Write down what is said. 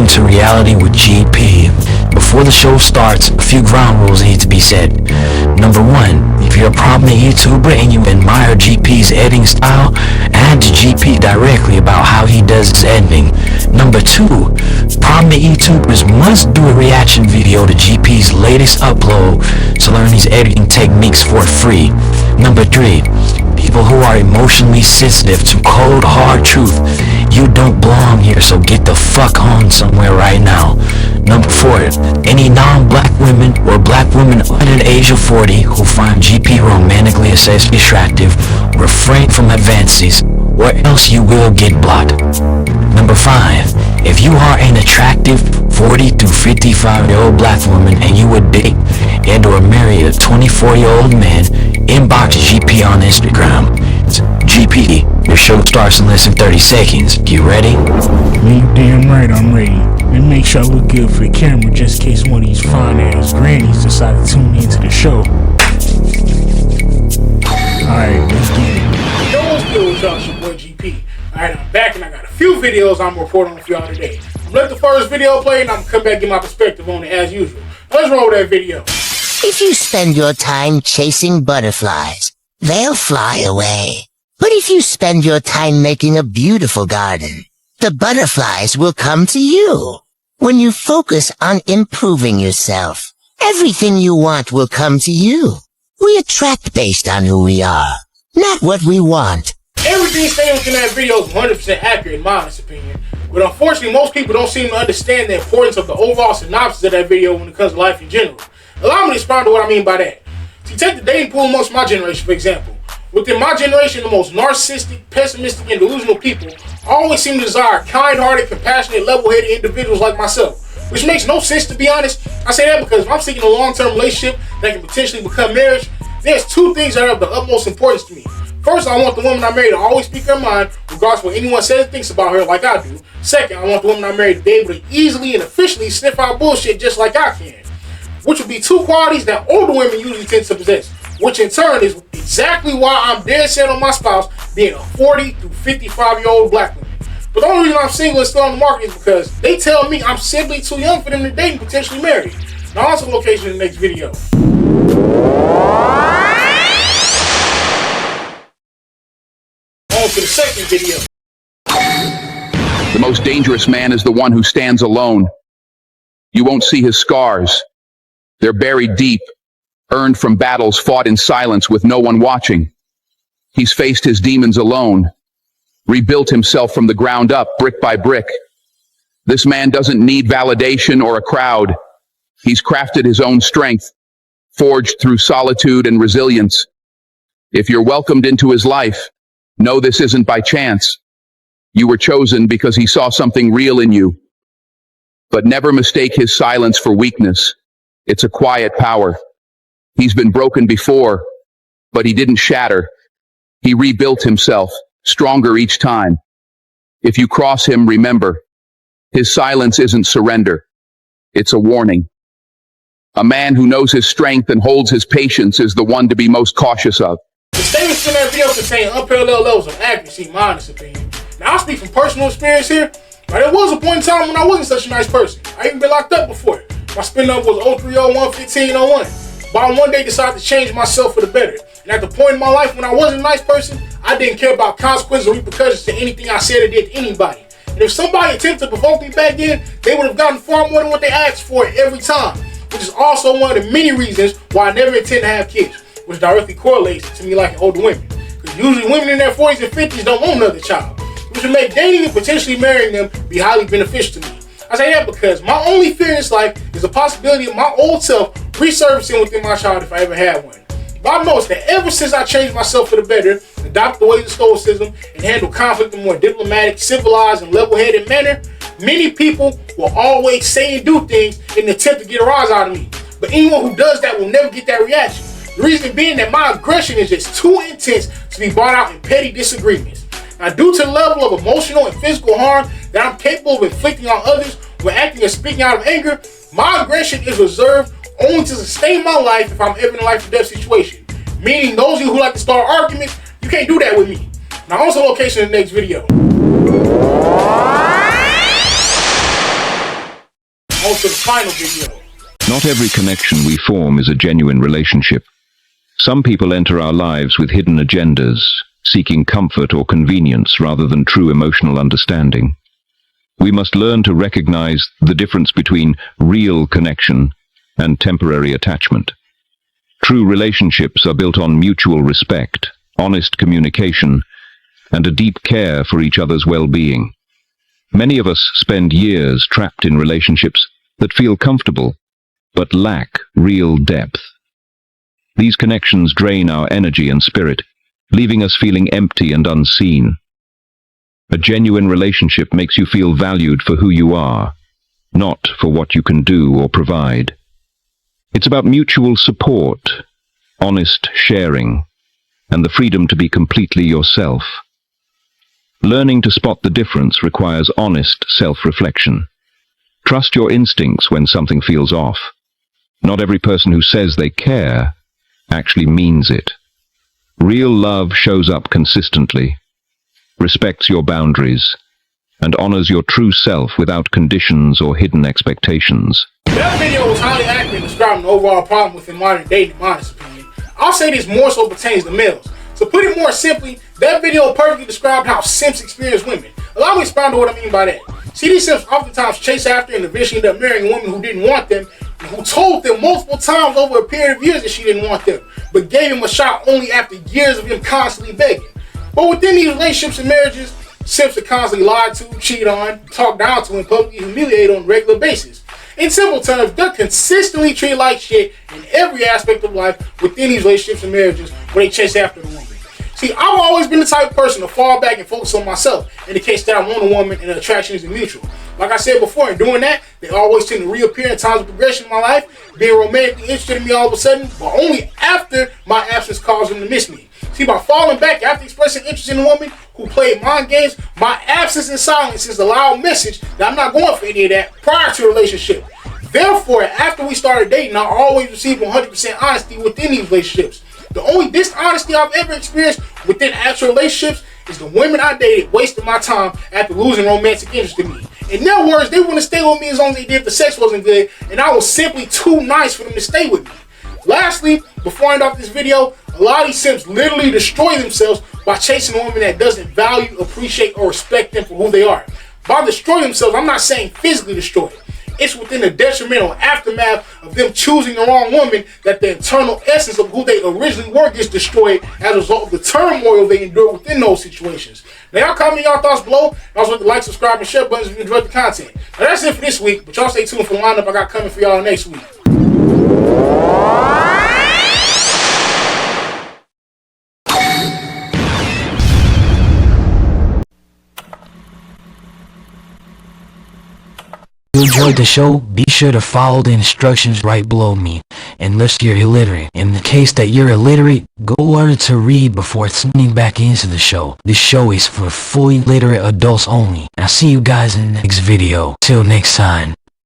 Returning to Reality with GP. Before the show starts, a few ground rules need to be said. Number 1, if you're a prominent YouTuber and you admire GP's editing style, add to GP directly about how he does his editing. Number 2, prominent YouTubers must do a reaction video to GP's latest upload to learn his editing techniques for free. Number 3, people who are emotionally sensitive to cold, hard truth, you don't belong here, so get the fuck on somewhere right now. Number 4, any non-black women or black women under the age of 40 who find GP romantically or sexually attractive, refrain from advances, or else you will get blocked. Number 5, if you are an attractive 40 to 55-year-old black woman and you would date and or marry a 24-year-old man, inbox GP on Instagram. It's GP, your show starts in less than 30 seconds. You ready? You damn right I'm ready. And make sure I look good for the camera just in case one of these fine-ass grannies decide to tune into the show. Alright, let's get it. Yo, what's good with y'all? It's your boy GP. Alright, I'm back and I got a few videos I'm reporting on for y'all today. Let the first video play and I'm gonna come back and get my perspective on it as usual. Let's roll that video. If you spend your time chasing butterflies, they'll fly away. But if you spend your time making a beautiful garden, the butterflies will come to you. When you focus on improving yourself, everything you want will come to you. We attract based on who we are, not what we want. Everything stated in that video is 100% accurate in my honest opinion. But unfortunately, most people don't seem to understand the importance of the overall synopsis of that video when it comes to life in general. Allow me to expound to what I mean by that. See, take the dating pool amongst my generation, for example. Within my generation, the most narcissistic, pessimistic, and delusional people always seem to desire kind-hearted, compassionate, level-headed individuals like myself. Which makes no sense, to be honest. I say that because if I'm seeking a long-term relationship that can potentially become marriage, there's two things that are of the utmost importance to me. First, I want the woman I marry to always speak her mind, regardless of what anyone says and thinks about her like I do. Second, I want the woman I marry to be able to easily and efficiently sniff out bullshit just like I can. Which would be two qualities that older women usually tend to possess. Which in turn is exactly why I'm dead set on my spouse being a 40 to 55-year-old black woman. But the only reason I'm single and still on the market is because they tell me I'm simply too young for them to date and potentially marry. Now on to the location in the next video. On to the second video. The most dangerous man is the one who stands alone. You won't see his scars. They're buried deep, earned from battles fought in silence with no one watching. He's faced his demons alone, rebuilt himself from the ground up, brick by brick. This man doesn't need validation or a crowd. He's crafted his own strength, forged through solitude and resilience. If you're welcomed into his life, know this isn't by chance. You were chosen because he saw something real in you. But never mistake his silence for weakness. It's a quiet power. He's been broken before, but he didn't shatter. He rebuilt himself, stronger each time. If you cross him, remember, his silence isn't surrender. It's a warning. A man who knows his strength and holds his patience is the one to be most cautious of. The statements in that video contain unparalleled levels of accuracy, in my honest opinion. Now, I'll speak from personal experience here, but there was a point in time when I wasn't such a nice person. I even been locked up before. My spin number was 03011501. But I one day decided to change myself for the better. And at the point in my life when I wasn't a nice person, I didn't care about consequences or repercussions to anything I said or did to anybody. And if somebody attempted to provoke me back then, they would have gotten far more than what they asked for every time. Which is also one of the many reasons why I never intend to have kids, which directly correlates to me liking older women. Because usually women in their 40s and 50s don't want another child, which would make dating and potentially marrying them be highly beneficial to me. I say that because my only fear in this life is the possibility of my old self resurfacing within my child if I ever had one. But I've noticed that ever since I changed myself for the better, adopted the ways of stoicism, and handled conflict in a more diplomatic, civilized, and level-headed manner, many people will always say and do things in an attempt to get a rise out of me. But anyone who does that will never get that reaction. The reason being that my aggression is just too intense to be brought out in petty disagreements. Now, due to the level of emotional and physical harm that I'm capable of inflicting on others when acting and speaking out of anger, my aggression is reserved only to sustain my life if I'm ever in a life or death situation. Meaning, those of you who like to start arguments, you can't do that with me. Now, also location in the next video. On to the final video. Not every connection we form is a genuine relationship. Some people enter our lives with hidden agendas, seeking comfort or convenience rather than true emotional understanding. We must learn to recognize the difference between real connection and temporary attachment. True relationships are built on mutual respect, honest communication, and a deep care for each other's well-being. Many of us spend years trapped in relationships that feel comfortable, but lack real depth. These connections drain our energy and spirit, leaving us feeling empty and unseen. A genuine relationship makes you feel valued for who you are, not for what you can do or provide. It's about mutual support, honest sharing, and the freedom to be completely yourself. Learning to spot the difference requires honest self-reflection. Trust your instincts when something feels off. Not every person who says they care actually means it. Real love shows up consistently, respects your boundaries, and honors your true self without conditions or hidden expectations. That video was highly accurate in describing the overall problem within modern dating, in my honest opinion. I'll say this more so pertains to males. So put it more simply, that video perfectly described how simps experience women. Allow me to expound on what I mean by that. See, these simps oftentimes chase after and eventually end up marrying a woman who didn't want them, and who told them multiple times over a period of years that she didn't want them, but gave him a shot only after years of him constantly begging. But within these relationships and marriages, simps are constantly lied to, cheated on, talked down to, and publicly humiliated on a regular basis. In simple terms, they're consistently treated like shit in every aspect of life within these relationships and marriages where they chase after the woman. See, I've always been the type of person to fall back and focus on myself in the case that I want a woman and the attraction isn't mutual. Like I said before, in doing that, they always tend to reappear in times of progression in my life, being romantically interested in me all of a sudden, but only after my absence caused them to miss me. See, by falling back after expressing interest in a woman who played mind games, my absence and silence is a loud message that I'm not going for any of that prior to a relationship. Therefore, after we started dating, I always received 100% honesty within these relationships. The only dishonesty I've ever experienced within actual relationships is the women I dated wasting my time after losing romantic interest in me. In their words, they want to stay with me as long as they did if the sex wasn't good, and I was simply too nice for them to stay with me. Lastly, before I end off this video, a lot of these simps literally destroy themselves by chasing a woman that doesn't value, appreciate, or respect them for who they are. By destroy themselves, I'm not saying physically destroy. It's within the detrimental aftermath of them choosing the wrong woman that the internal essence of who they originally were gets destroyed as a result of the turmoil they endure within those situations. Now, y'all comment your thoughts below. And also hit the like, subscribe, and share buttons if you enjoyed the content. Now, that's it for this week, but y'all stay tuned for the lineup I got coming for y'all next week. If you enjoyed the show, be sure to follow the instructions right below me, unless you're illiterate. In the case that you're illiterate, go learn to read before tuning back into the show. This show is for fully literate adults only. I'll see you guys in the next video. Till next time.